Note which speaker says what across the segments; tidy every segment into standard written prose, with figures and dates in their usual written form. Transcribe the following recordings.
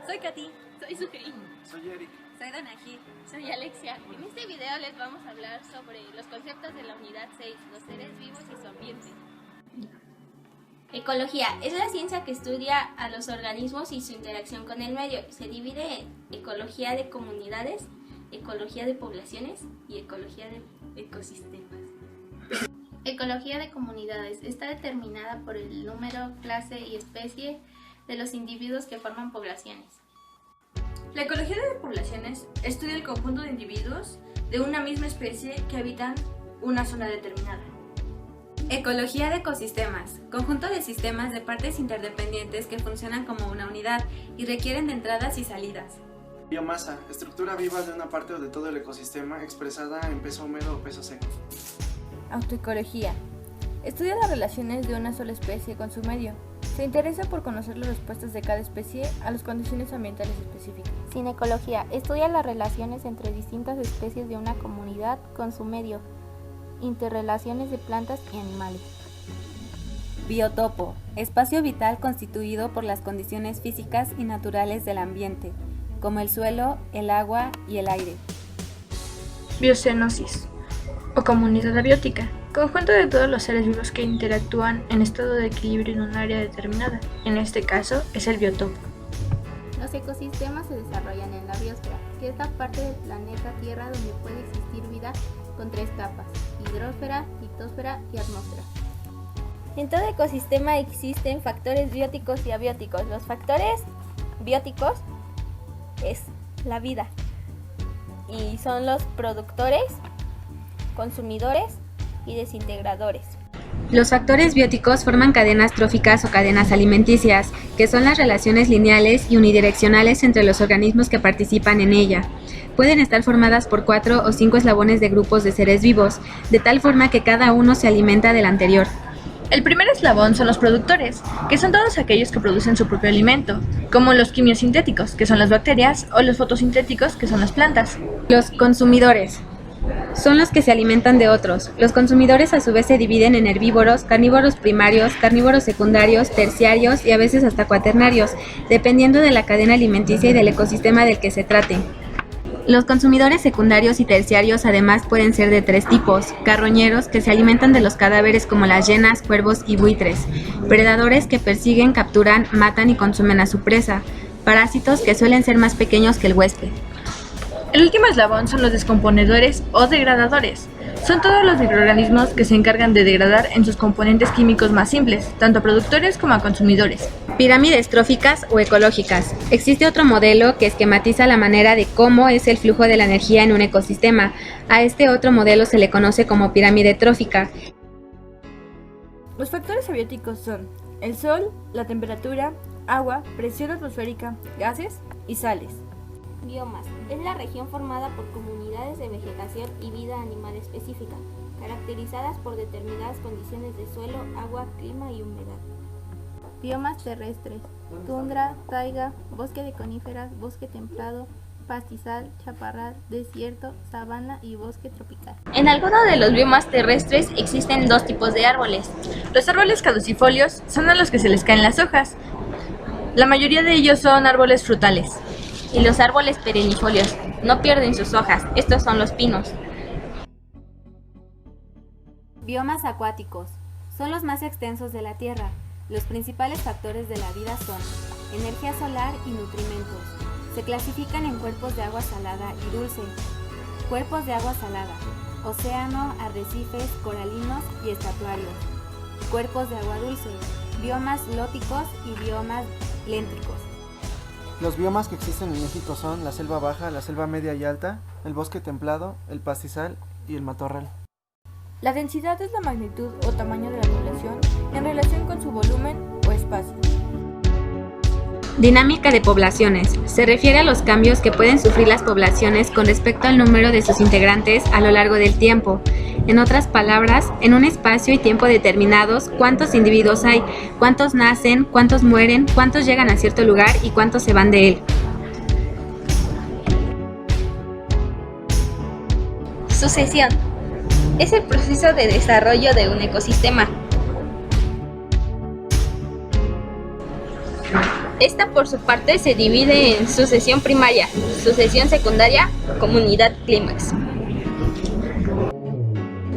Speaker 1: Soy Katy.
Speaker 2: Soy Sukri.
Speaker 3: Soy Eric.
Speaker 1: Soy Donají.
Speaker 2: Soy Alexia. En este video les vamos a hablar sobre los conceptos de la unidad 6, los seres vivos y su ambiente. Ecología es la ciencia que estudia a los organismos y su interacción con el medio. Se divide en ecología de comunidades, ecología de poblaciones y ecología de ecosistemas. Ecología de comunidades está determinada por el número, clase y especie de los individuos que forman poblaciones.
Speaker 1: La ecología de poblaciones estudia el conjunto de individuos de una misma especie que habitan una zona determinada.
Speaker 4: Ecología de ecosistemas, conjunto de sistemas de partes interdependientes que funcionan como una unidad y requieren de entradas y salidas.
Speaker 3: Biomasa, estructura viva de una parte o de todo el ecosistema expresada en peso húmedo o peso seco.
Speaker 5: Autoecología. Estudia las relaciones de una sola especie con su medio. Se interesa por conocer las respuestas de cada especie a las condiciones ambientales específicas.
Speaker 6: Cinecología. Estudia las relaciones entre distintas especies de una comunidad con su medio. Interrelaciones de plantas y animales.
Speaker 4: Biotopo, espacio vital constituido por las condiciones físicas y naturales del ambiente, como el suelo, el agua y el aire.
Speaker 5: Biocenosis o comunidad abiótica, conjunto de todos los seres vivos que interactúan en estado de equilibrio en un área determinada. En este caso es el biotopo.
Speaker 6: Los ecosistemas se desarrollan en la biosfera, que es la parte del planeta Tierra donde puede existir vida con 3 capas: hidrosfera, litosfera y atmósfera. En todo ecosistema existen factores bióticos y abióticos. Los factores bióticos es la vida y son los productores, consumidores y desintegradores.
Speaker 4: Los factores bióticos forman cadenas tróficas o cadenas alimenticias, que son las relaciones lineales y unidireccionales entre los organismos que participan en ella. Pueden estar formadas por 4 o 5 eslabones de grupos de seres vivos, de tal forma que cada uno se alimenta del anterior.
Speaker 5: El primer eslabón son los productores, que son todos aquellos que producen su propio alimento, como los quimiosintéticos, que son las bacterias, o los fotosintéticos, que son las plantas.
Speaker 4: Los consumidores son los que se alimentan de otros. Los consumidores a su vez se dividen en herbívoros, carnívoros primarios, carnívoros secundarios, terciarios y a veces hasta cuaternarios, dependiendo de la cadena alimenticia y del ecosistema del que se trate. Los consumidores secundarios y terciarios además pueden ser de 3 tipos: carroñeros, que se alimentan de los cadáveres como las hienas, cuervos y buitres; predadores, que persiguen, capturan, matan y consumen a su presa; parásitos, que suelen ser más pequeños que el huésped.
Speaker 5: El último eslabón son los descomponedores o degradadores. Son todos los microorganismos que se encargan de degradar en sus componentes químicos más simples, tanto a productores como a consumidores.
Speaker 4: Pirámides tróficas o ecológicas. Existe otro modelo que esquematiza la manera de cómo es el flujo de la energía en un ecosistema. A este otro modelo se le conoce como pirámide trófica.
Speaker 5: Los factores abióticos son el sol, la temperatura, agua, presión atmosférica, gases y sales.
Speaker 6: Biomas es la región formada por comunidades de vegetación y vida animal específica, caracterizadas por determinadas condiciones de suelo, agua, clima y humedad. Biomas terrestres: tundra, taiga, bosque de coníferas, bosque templado, pastizal, chaparral, desierto, sabana y bosque tropical. En algunos de los biomas terrestres existen 2 tipos de árboles.
Speaker 5: Los árboles caducifolios son a los que se les caen las hojas. La mayoría de ellos son árboles frutales.
Speaker 6: Y los árboles perennifolios no pierden sus hojas, estos son los pinos. Biomas acuáticos son los más extensos de la Tierra. Los principales factores de la vida son energía solar y nutrimentos. Se clasifican en cuerpos de agua salada y dulce. Cuerpos de agua salada: océano, arrecifes, coralinos y estatuarios. Cuerpos de agua dulce: biomas lóticos y biomas léntricos.
Speaker 3: Los biomas que existen en México son la selva baja, la selva media y alta, el bosque templado, el pastizal y el matorral.
Speaker 5: La densidad es la magnitud o tamaño de la población en relación con su volumen o espacio.
Speaker 4: Dinámica de poblaciones. Se refiere a los cambios que pueden sufrir las poblaciones con respecto al número de sus integrantes a lo largo del tiempo. En otras palabras, en un espacio y tiempo determinados, cuántos individuos hay, cuántos nacen, cuántos mueren, cuántos llegan a cierto lugar y cuántos se van de él.
Speaker 2: Sucesión es el proceso de desarrollo de un ecosistema. Esta por su parte se divide en sucesión primaria, sucesión secundaria, comunidad clímax.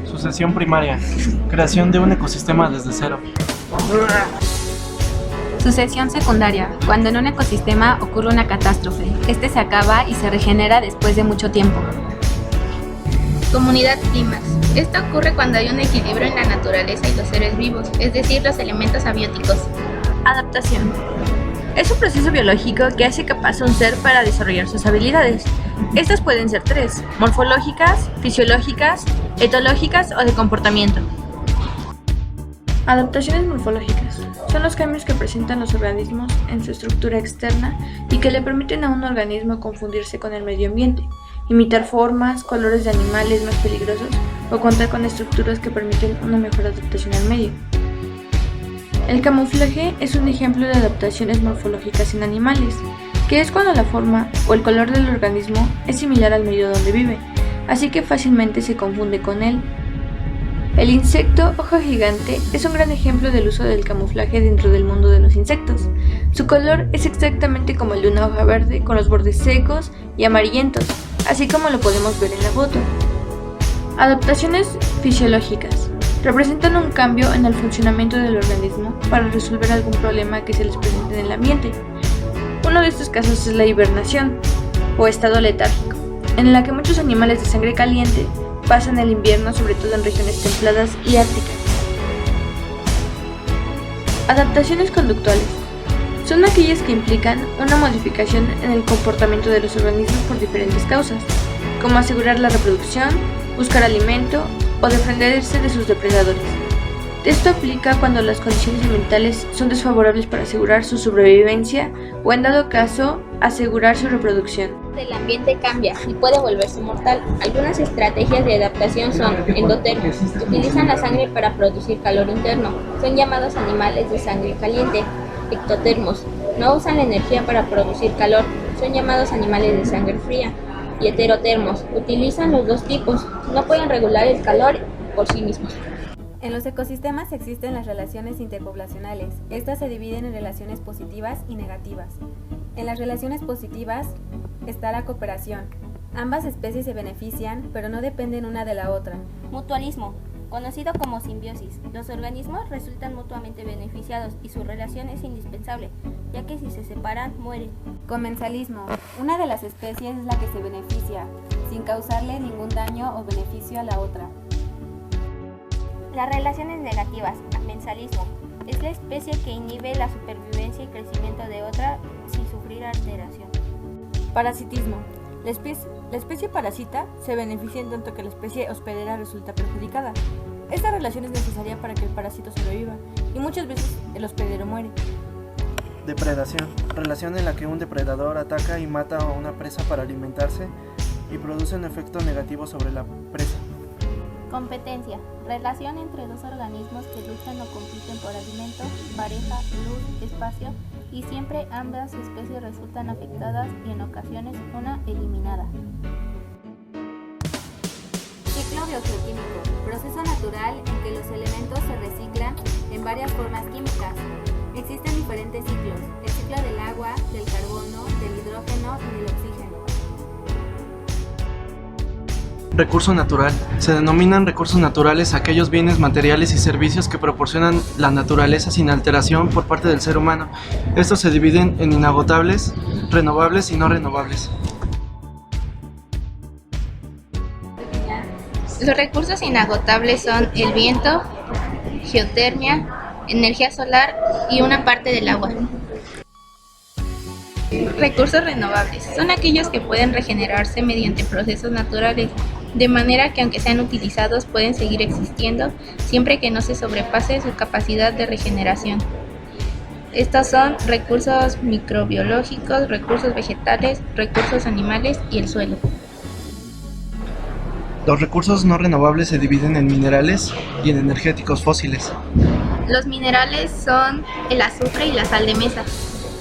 Speaker 3: Sucesión primaria. Creación de un ecosistema desde cero.
Speaker 4: Sucesión secundaria, cuando en un ecosistema ocurre una catástrofe. Este se acaba y se regenera después de mucho tiempo.
Speaker 6: Comunidad clímax. Esto ocurre cuando hay un equilibrio en la naturaleza y los seres vivos, es decir, los elementos abióticos.
Speaker 5: Adaptación. Es un proceso biológico que hace capaz a un ser para desarrollar sus habilidades. Estas pueden ser 3: morfológicas, fisiológicas, etológicas o de comportamiento. Adaptaciones morfológicas son los cambios que presentan los organismos en su estructura externa y que le permiten a un organismo confundirse con el medio ambiente, imitar formas, colores de animales más peligrosos o contar con estructuras que permiten una mejor adaptación al medio. El camuflaje es un ejemplo de adaptaciones morfológicas en animales, que es cuando la forma o el color del organismo es similar al medio donde vive, así que fácilmente se confunde con él. El insecto hoja gigante es un gran ejemplo del uso del camuflaje dentro del mundo de los insectos. Su color es exactamente como el de una hoja verde, con los bordes secos y amarillentos, así como lo podemos ver en la foto. Adaptaciones fisiológicas representan un cambio en el funcionamiento del organismo para resolver algún problema que se les presente en el ambiente. Uno de estos casos es la hibernación, o estado letárgico, en la que muchos animales de sangre caliente pasan el invierno, sobre todo en regiones templadas y árticas. Adaptaciones conductuales son aquellas que implican una modificación en el comportamiento de los organismos por diferentes causas, como asegurar la reproducción, buscar alimento o defenderse de sus depredadores. Esto aplica cuando las condiciones ambientales son desfavorables para asegurar su sobrevivencia o, en dado caso, asegurar su reproducción.
Speaker 2: El ambiente cambia y puede volverse mortal. Algunas estrategias de adaptación son endotermos. Utilizan la sangre para producir calor interno. Son llamados animales de sangre caliente. Ectotermos. No usan la energía para producir calor. Son llamados animales de sangre fría. Y heterotermos. Utilizan los dos tipos. No pueden regular el calor por sí mismos.
Speaker 4: En los ecosistemas existen las relaciones interpoblacionales. Estas se dividen en relaciones positivas y negativas. En las relaciones positivas está la cooperación. Ambas especies se benefician, pero no dependen una de la otra.
Speaker 2: Mutualismo, conocido como simbiosis. Los organismos resultan mutuamente beneficiados y su relación es indispensable, ya que si se separan, mueren.
Speaker 4: Comensalismo. Una de las especies es la que se beneficia, sin causarle ningún daño o beneficio a la otra.
Speaker 2: Las relaciones negativas, amensalismo, es la especie que inhibe la supervivencia y crecimiento de otra sin sufrir alteración.
Speaker 1: Parasitismo. La especie parasita se beneficia en tanto que la especie hospedera resulta perjudicada. Esta relación es necesaria para que el parásito sobreviva y muchas veces el hospedero muere.
Speaker 3: Depredación. Relación en la que un depredador ataca y mata a una presa para alimentarse y produce un efecto negativo sobre la presa.
Speaker 6: Competencia. Relación entre dos organismos que luchan o compiten por alimento, pareja, luz, espacio y siempre ambas especies resultan afectadas y en ocasiones una eliminada.
Speaker 4: Ciclo biogeoquímico. Proceso natural en que los elementos se reciclan en varias formas químicas. Existen diferentes ciclos. El ciclo del agua, del carbono, del hidrógeno y del oxígeno.
Speaker 3: Recurso natural. Se denominan recursos naturales aquellos bienes materiales y servicios que proporcionan la naturaleza sin alteración por parte del ser humano. Estos se dividen en inagotables, renovables y no renovables.
Speaker 6: Los recursos inagotables son el viento, geotermia, energía solar y una parte del agua. Recursos renovables son aquellos que pueden regenerarse mediante procesos naturales, de manera que aunque sean utilizados pueden seguir existiendo siempre que no se sobrepase su capacidad de regeneración. Estos son recursos microbiológicos, recursos vegetales, recursos animales y el suelo.
Speaker 3: Los recursos no renovables se dividen en minerales y en energéticos fósiles.
Speaker 6: Los minerales son el azufre y la sal de mesa.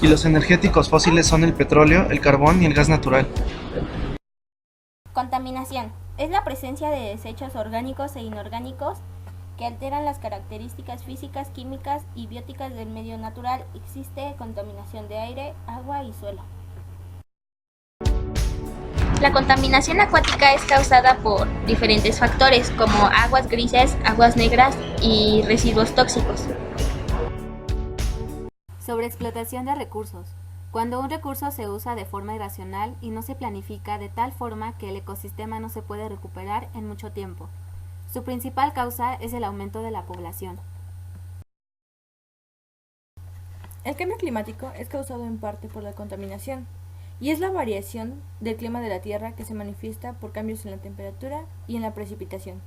Speaker 3: Y los energéticos fósiles son el petróleo, el carbón y el gas natural.
Speaker 2: Contaminación. Es la presencia de desechos orgánicos e inorgánicos que alteran las características físicas, químicas y bióticas del medio natural. Existe contaminación de aire, agua y suelo. La contaminación acuática es causada por diferentes factores como aguas grises, aguas negras y residuos tóxicos.
Speaker 4: Sobreexplotación de recursos. Cuando un recurso se usa de forma irracional y no se planifica de tal forma que el ecosistema no se puede recuperar en mucho tiempo. Su principal causa es el aumento de la población.
Speaker 1: El cambio climático es causado en parte por la contaminación y es la variación del clima de la Tierra que se manifiesta por cambios en la temperatura y en la precipitación.